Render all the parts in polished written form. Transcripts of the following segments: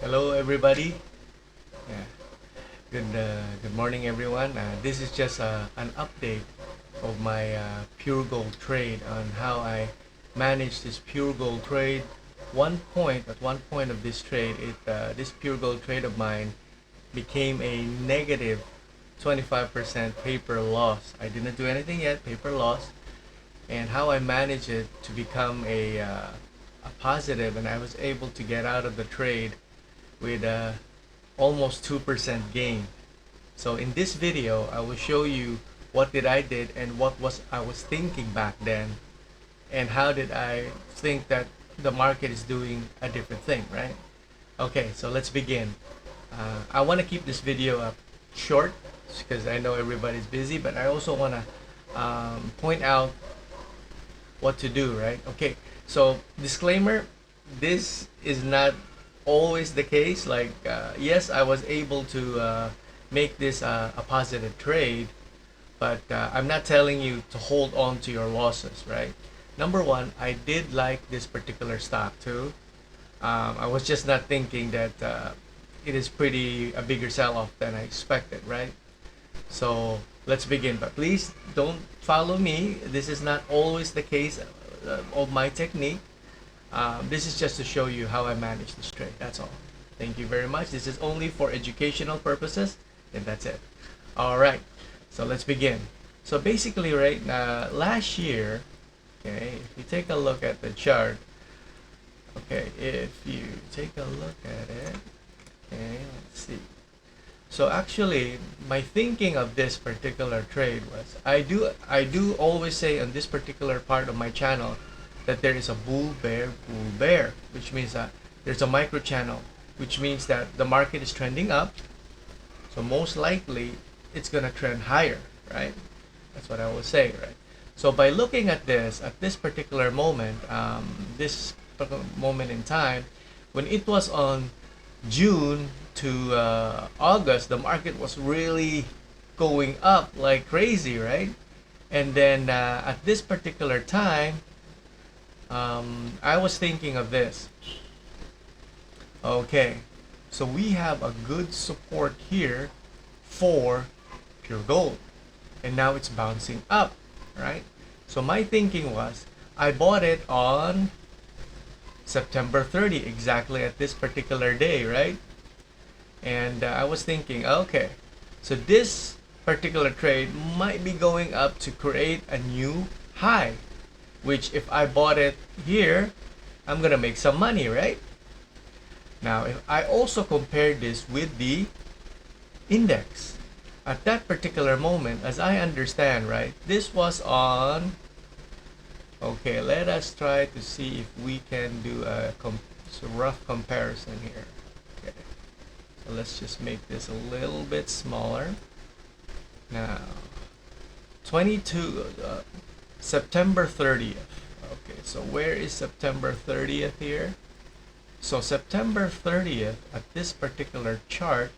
Hello, everybody. Yeah. Good morning, everyone. This is just an update of my pure gold trade on how I managed this pure gold trade. At one point of this trade, this pure gold trade of mine became a negative 25% paper loss. I didn't do anything yet, paper loss, and how I managed it to become a positive, and I was able to get out of the trade with almost 2% gain. So in this video, I will show you what did I did and what was I was thinking back then, and how did I think that the market is doing a different thing, right? Okay, so let's begin. I want to keep this video up short because I know everybody's busy, but I also want to point out what to do, right? Okay, so disclaimer, this is not always the case. Like, yes, I was able to make this a positive trade, but I'm not telling you to hold on to your losses, right? Number one, I did like this particular stock too. I was just not thinking that it is pretty a bigger sell-off than I expected, right? So let's begin. But please don't follow me. This is not always the case of my technique. This is just to show you how I manage this trade. That's all. Thank you very much. This is only for educational purposes, and that's it. All right. So let's begin. So basically, right, last year, okay, if you take a look at the chart, okay, if you take a look at it, okay, let's see. So actually, my thinking of this particular trade was I do always say on this particular part of my channel that there is a bull bear, which means that there's a micro channel, which means that the market is trending up. So most likely it's gonna trend higher, right? That's what I will say, right? So by looking at this particular moment, moment in time, when it was on June to August, the market was really going up like crazy, right? And then at this particular time, I was thinking of this. Okay, so we have a good support here for pure gold, and now it's bouncing up, right? So my thinking was, I bought it on September 30, exactly at this particular day, right? And I was thinking, okay, so this particular trade might be going up to create a new high, which if I bought it here, I'm gonna make some money, right? Now, if I also compare this with the index, at that particular moment, as I understand, right, this was on, okay, let us try to see if we can do a rough comparison here. Okay, so let's just make this a little bit smaller. Now, 22, September 30th. Okay, so where is September 30th here? So September 30th at this particular chart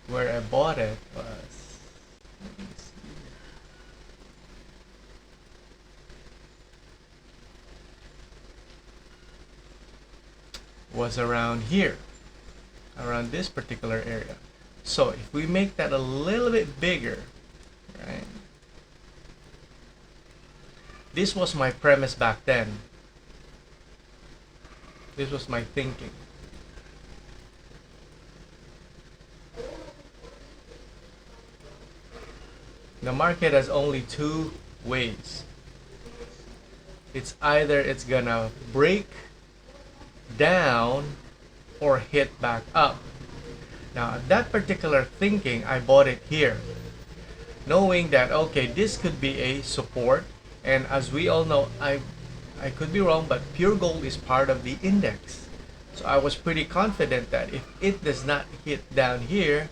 where I bought it let me see, was around here, around this particular area. So if we make that a little bit bigger, right? This was my premise back then. This was my thinking. The market has only two ways. It's either it's gonna break down or hit back up. Now, that particular thinking, I bought it here, knowing that, okay, this could be a support. And as we all know, I could be wrong, but pure gold is part of the index. So I was pretty confident that if it does not hit down here,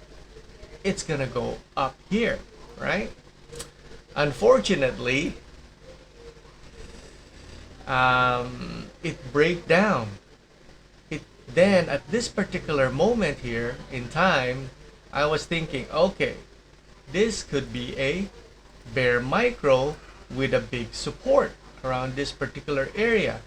it's gonna go up here, right? Unfortunately, it break down. Then at this particular moment here in time, I was thinking, okay, this could be a bear micro with a big support around this particular area.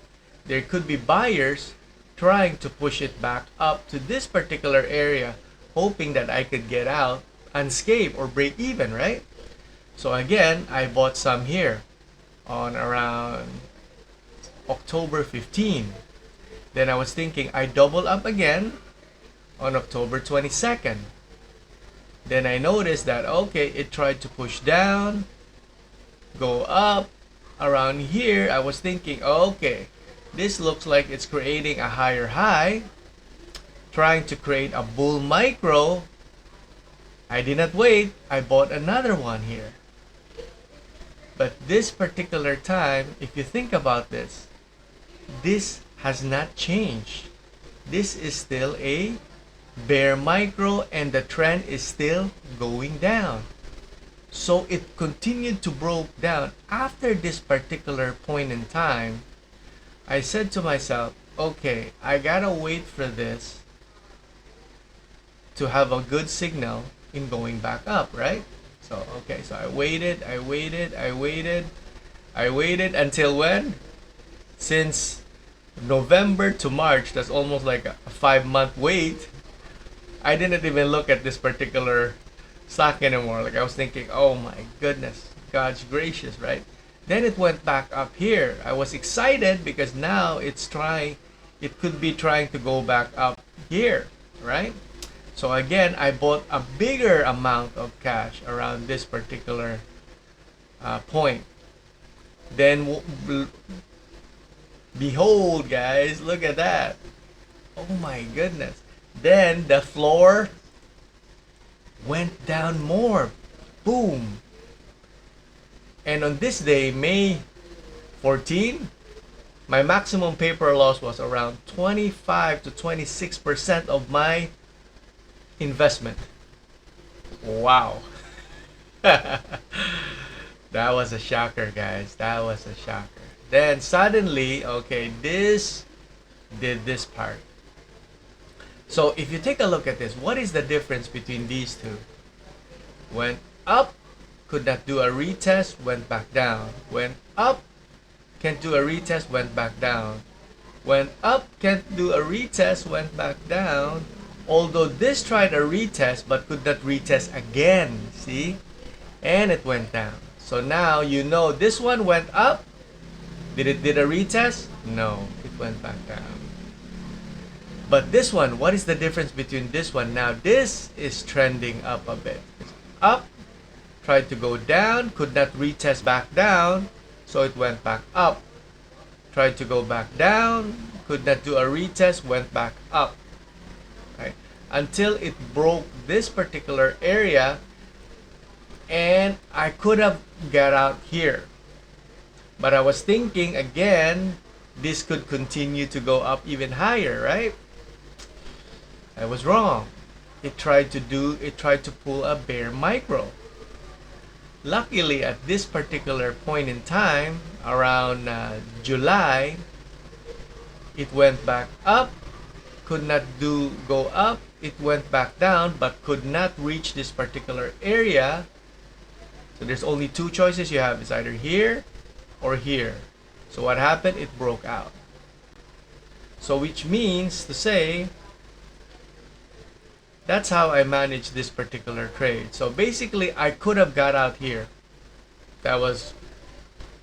There could be buyers trying to push it back up to this particular area, hoping that I could get out unscathed or break even, right? So again, I bought some here on around October 15. Then I was thinking I double up again on October 22nd. Then I noticed that, okay, it tried to push down, go up around here. I was thinking, okay, this looks like it's creating a higher high, trying to create a bull micro. I did not wait. I bought another one here. But this particular time, if you think about this has not changed. This is still a bear micro and the trend is still going down. So it continued to broke down. After this particular point in time, I said to myself, okay, I gotta wait for this to have a good signal in going back up, right? So, okay, so I waited until when? Since November to March, that's almost like a 5-month wait. I didn't even look at this particular stock anymore. Like I was thinking, oh my goodness, God's gracious, right? Then it went back up here. I was excited because now it could be trying to go back up here, right? So again, I bought a bigger amount of cash around this particular point. Then behold, guys, look at that. Oh my goodness. Then the floor went down more. Boom. And on this day, May 14, my maximum paper loss was around 25 to 26% of my investment. Wow. That was a shocker, guys. That was a shocker. Then suddenly, okay, this did this part. So if you take a look at this, what is the difference between these two? Went up, could not do a retest, went back down. Went up, can't do a retest, went back down. Went up, can't do a retest, went back down. Although this tried a retest but could not retest again, see? And it went down. So now you know this one went up. Did it did a retest? No, it went back down. But this one, what is the difference between this one? Now this is trending up a bit. It's up, tried to go down, could not retest back down, so it went back up. Tried to go back down, could not do a retest, went back up. Right? Until it broke this particular area, and I could have got out here. But I was thinking again, this could continue to go up even higher, right? I was wrong. It tried to pull a bear micro. Luckily, at this particular point in time, around July, it went back up, could not go up, it went back down, but could not reach this particular area. So there's only two choices you have. It's either here or here. So what happened? It broke out. So which means to say, that's how I managed this particular trade. So basically, I could have got out here. That was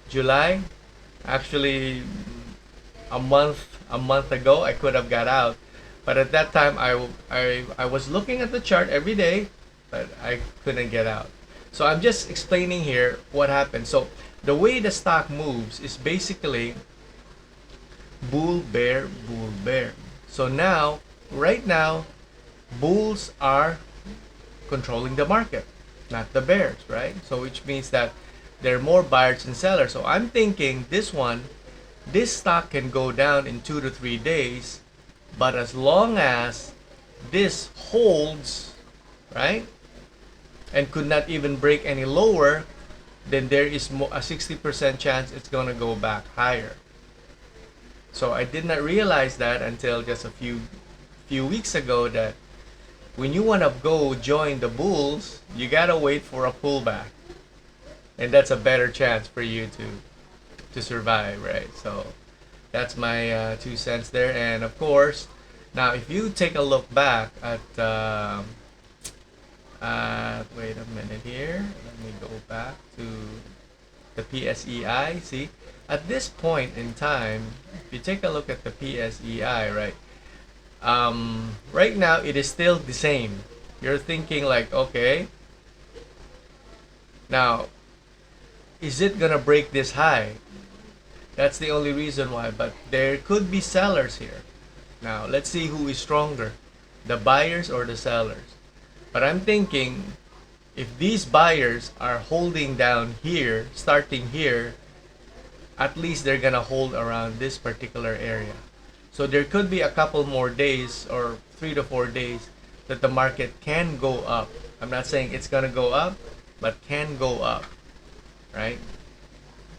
July. Actually, a month ago, I could have got out. But at that time, I was looking at the chart every day, but I couldn't get out. So I'm just explaining here what happened. So the way the stock moves is basically bull, bear, bull, bear. So now, right now, bulls are controlling the market, not the bears, right? So which means that there are more buyers and sellers. So I'm thinking this stock can go down in 2 to 3 days, but as long as this holds, right, and could not even break any lower, then there is a 60% chance it's going to go back higher. So I did not realize that until just a few weeks ago, that when you want to go join the bulls, you gotta wait for a pullback, and that's a better chance for you to survive, right? So That's my 2 cents there. And of course, now if you take a look back at wait a minute here, let me go back to the PSEI. See, at this point in time, if you take a look at the PSEI, right, right now it is still the same. You're thinking like, okay, now is it gonna break this high? That's the only reason why. But there could be sellers here. Now let's see who is stronger, the buyers or the sellers. But I'm thinking if these buyers are holding down here, starting here, at least they're gonna hold around this particular area. So there could be a couple more days or 3 to 4 days that the market can go up. I'm not saying it's gonna go up, but can go up, right?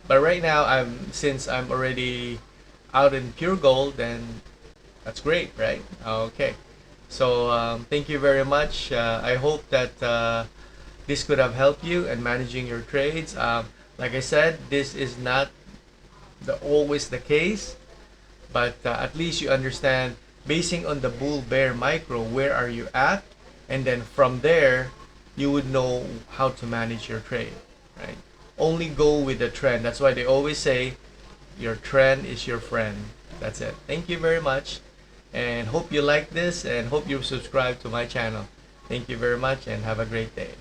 But right now, since I'm already out in pure gold, then that's great, right? Okay. So thank you very much. I hope that this could have helped you in managing your trades. Like I said, this is not always the case, but at least you understand, basing on the bull bear micro, where are you at, and then from there you would know how to manage your trade, right? Only go with the trend. That's why they always say your trend is your friend. That's it. Thank you very much, and hope you like this, and hope you subscribe to my channel. Thank you very much, and have a great day.